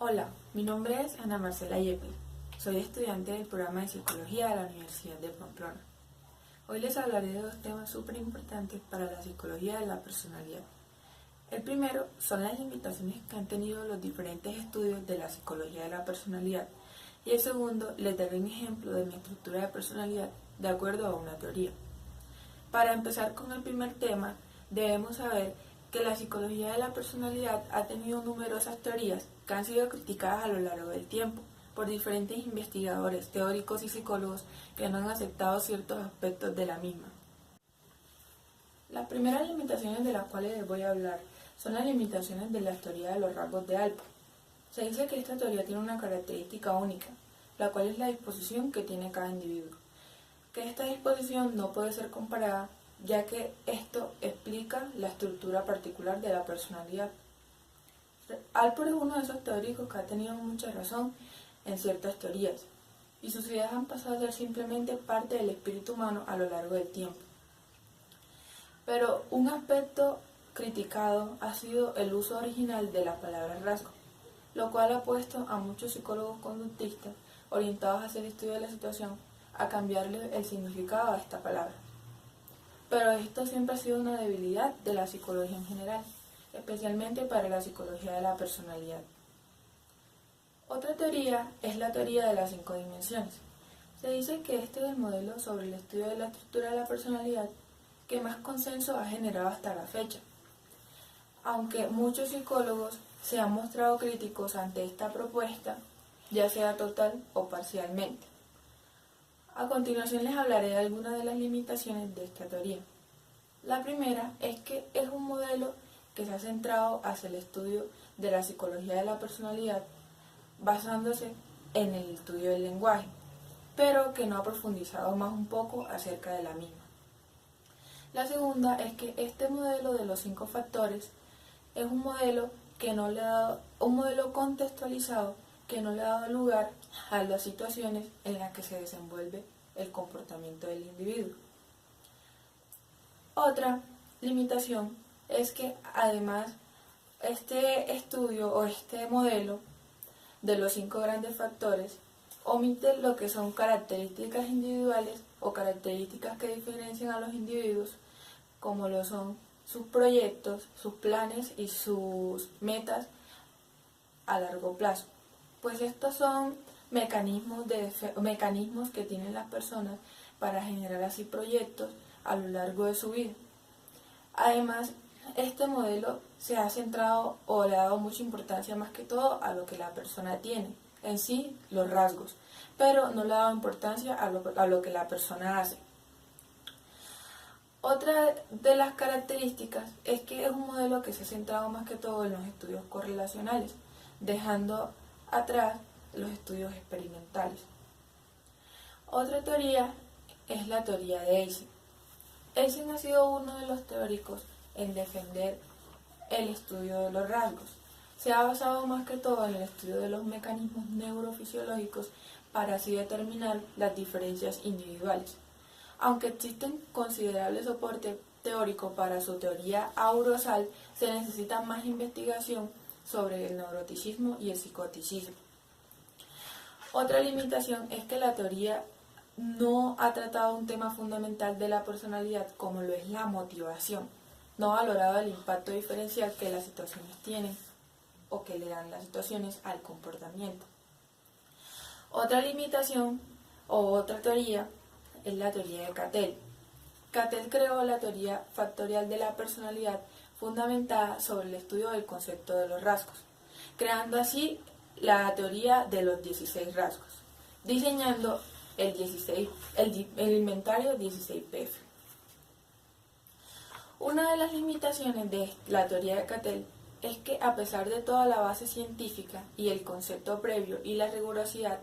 Hola, mi nombre es Ana Marcela Yepes. Soy estudiante del programa de Psicología de la Universidad de Pamplona. Hoy les hablaré de dos temas súper importantes para la psicología de la personalidad. El primero son las limitaciones que han tenido los diferentes estudios de la psicología de la personalidad y el segundo les daré un ejemplo de mi estructura de personalidad de acuerdo a una teoría. Para empezar con el primer tema, debemos saber que la psicología de la personalidad ha tenido numerosas teorías que han sido criticadas a lo largo del tiempo por diferentes investigadores, teóricos y psicólogos que no han aceptado ciertos aspectos de la misma. Las primeras limitaciones de las cuales les voy a hablar son las limitaciones de la teoría de los rasgos de Alport. Se dice que esta teoría tiene una característica única, la cual es la disposición que tiene cada individuo. Que esta disposición no puede ser comparada, ya que esto explica la estructura particular de la personalidad. Alport es uno de esos teóricos que ha tenido mucha razón en ciertas teorías, y sus ideas han pasado a ser simplemente parte del espíritu humano a lo largo del tiempo. Pero un aspecto criticado ha sido el uso original de la palabra rasgo, lo cual ha puesto a muchos psicólogos conductistas orientados hacia el estudio de la situación a cambiarle el significado a esta palabra. Pero esto siempre ha sido una debilidad de la psicología en general, especialmente para la psicología de la personalidad. Otra teoría es la teoría de las 5 dimensiones. Se dice que este es el modelo sobre el estudio de la estructura de la personalidad que más consenso ha generado hasta la fecha. Aunque muchos psicólogos se han mostrado críticos ante esta propuesta, ya sea total o parcialmente. A continuación les hablaré de algunas de las limitaciones de esta teoría. La primera es que es un modelo que se ha centrado hacia el estudio de la psicología de la personalidad basándose en el estudio del lenguaje, pero que no ha profundizado más un poco acerca de la misma. La segunda es que este modelo de los 5 factores es un modelo que no le ha dado, un modelo contextualizado que no le ha dado lugar a las situaciones en las que se desenvuelve el comportamiento del individuo. Otra limitación es que además este estudio o este modelo de los 5 grandes factores omite lo que son características individuales o características que diferencian a los individuos, como lo son sus proyectos, sus planes y sus metas a largo plazo. Pues estos son mecanismos que tienen las personas para generar así proyectos a lo largo de su vida. Además, este modelo se ha centrado o le ha dado mucha importancia más que todo a lo que la persona tiene, en sí los rasgos, pero no le ha dado importancia a lo que la persona hace. Otra de las características es que es un modelo que se ha centrado más que todo en los estudios correlacionales, dejando atrás los estudios experimentales. Otra teoría es la teoría de Eysen. Eysen ha sido uno de los teóricos en defender el estudio de los rasgos. Se ha basado más que todo en el estudio de los mecanismos neurofisiológicos para así determinar las diferencias individuales. Aunque existen considerable soporte teórico para su teoría aurosal, se necesita más investigación sobre el neuroticismo y el psicoticismo. Otra limitación es que la teoría no ha tratado un tema fundamental de la personalidad como lo es la motivación. No ha valorado el impacto diferencial que las situaciones tienen o que le dan las situaciones al comportamiento. Otra limitación o otra teoría es la teoría de Cattell. Cattell creó la teoría factorial de la personalidad fundamentada sobre el estudio del concepto de los rasgos, creando así la teoría de los 16 rasgos, diseñando el inventario 16PF. Una de las limitaciones de la teoría de Cattell es que a pesar de toda la base científica y el concepto previo y la rigurosidad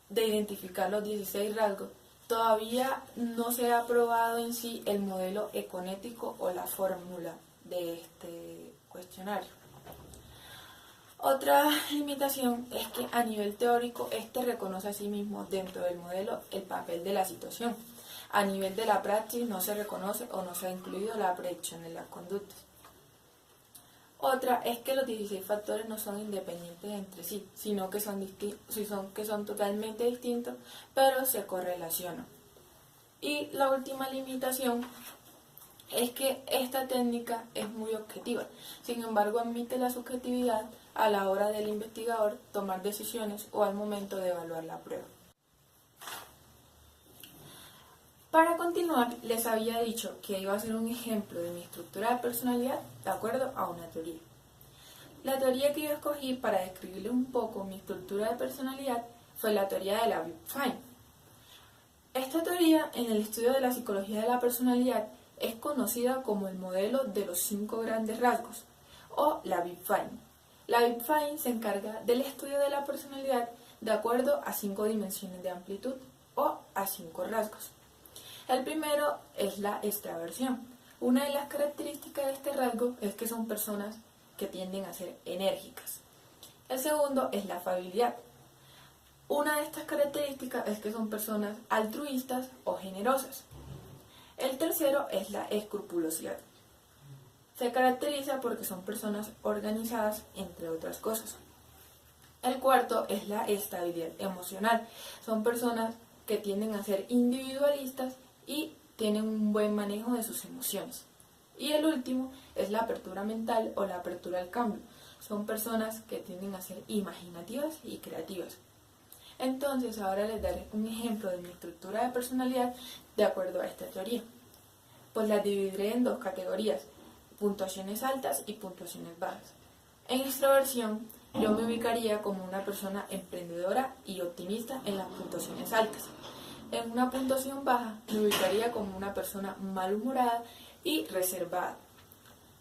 de identificar los 16 rasgos, todavía no se ha probado en sí el modelo econético o la fórmula de este cuestionario. Otra limitación es que a nivel teórico este reconoce a sí mismo dentro del modelo el papel de la situación. A nivel de la praxis no se reconoce o no se ha incluido la predicción en las conductas. Otra es que los 16 factores no son independientes entre sí, sino que son totalmente distintos, pero se correlacionan. Y la última limitación es que esta técnica es muy objetiva, sin embargo admite la subjetividad a la hora del investigador tomar decisiones o al momento de evaluar la prueba. Para continuar, les había dicho que iba a ser un ejemplo de mi estructura de personalidad de acuerdo a una teoría. La teoría que yo escogí para describirle un poco mi estructura de personalidad fue la teoría de la Big Five. Esta teoría, en el estudio de la psicología de la personalidad, es conocida como el modelo de los 5 grandes rasgos, o la Big Five. La Big Five se encarga del estudio de la personalidad de acuerdo a 5 dimensiones de amplitud, o a 5 rasgos. El primero es la extraversión. Una de las características de este rasgo es que son personas que tienden a ser enérgicas. El segundo es la afabilidad. Una de estas características es que son personas altruistas o generosas. El tercero es la escrupulosidad. Se caracteriza porque son personas organizadas, entre otras cosas. El cuarto es la estabilidad emocional. Son personas que tienden a ser individualistas y tienen un buen manejo de sus emociones. Y el último es la apertura mental o la apertura al cambio. Son personas que tienden a ser imaginativas y creativas. Entonces ahora les daré un ejemplo de mi estructura de personalidad de acuerdo a esta teoría. Pues la dividiré en 2 categorías, puntuaciones altas y puntuaciones bajas. En extroversión, yo me ubicaría como una persona emprendedora y optimista en las puntuaciones altas. En una puntuación baja, me ubicaría como una persona malhumorada y reservada.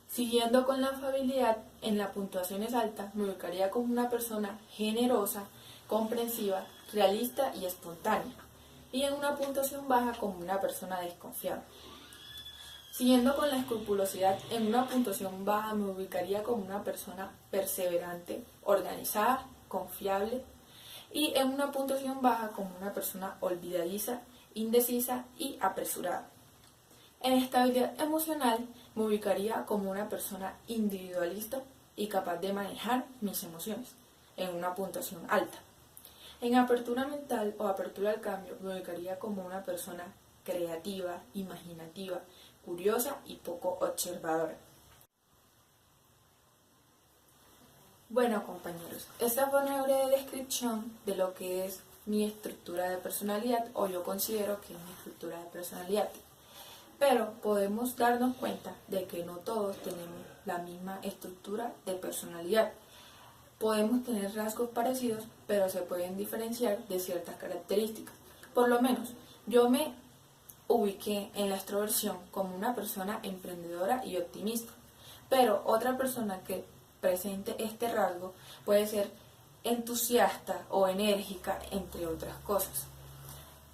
Siguiendo con la afabilidad, en las puntuaciones altas, me ubicaría como una persona generosa, comprensiva, realista y espontánea. Y en una puntuación baja, como una persona desconfiada. Siguiendo con la escrupulosidad, en una puntuación baja me ubicaría como una persona perseverante, organizada, confiable, y en una puntuación baja como una persona olvidadiza, indecisa y apresurada. En estabilidad emocional me ubicaría como una persona individualista y capaz de manejar mis emociones, en una puntuación alta. En apertura mental o apertura al cambio me ubicaría como una persona creativa, imaginativa, curiosa y poco observadora. Bueno, compañeros, esta fue una breve descripción de lo que es mi estructura de personalidad, o yo considero que es mi estructura de personalidad. Pero podemos darnos cuenta de que no todos tenemos la misma estructura de personalidad. Podemos tener rasgos parecidos, pero se pueden diferenciar de ciertas características. Por lo menos, yo me ubiqué en la extroversión como una persona emprendedora y optimista, pero otra persona que presente este rasgo puede ser entusiasta o enérgica, entre otras cosas.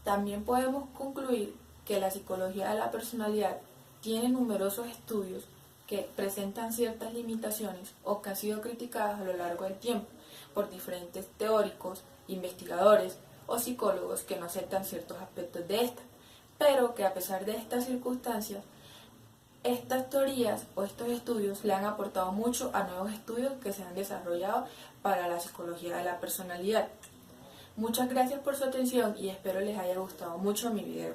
También podemos concluir que la psicología de la personalidad tiene numerosos estudios que presentan ciertas limitaciones o que han sido criticadas a lo largo del tiempo por diferentes teóricos, investigadores o psicólogos que no aceptan ciertos aspectos de esta, pero que a pesar de estas circunstancias, estas teorías o estos estudios le han aportado mucho a nuevos estudios que se han desarrollado para la psicología de la personalidad. Muchas gracias por su atención y espero les haya gustado mucho mi video.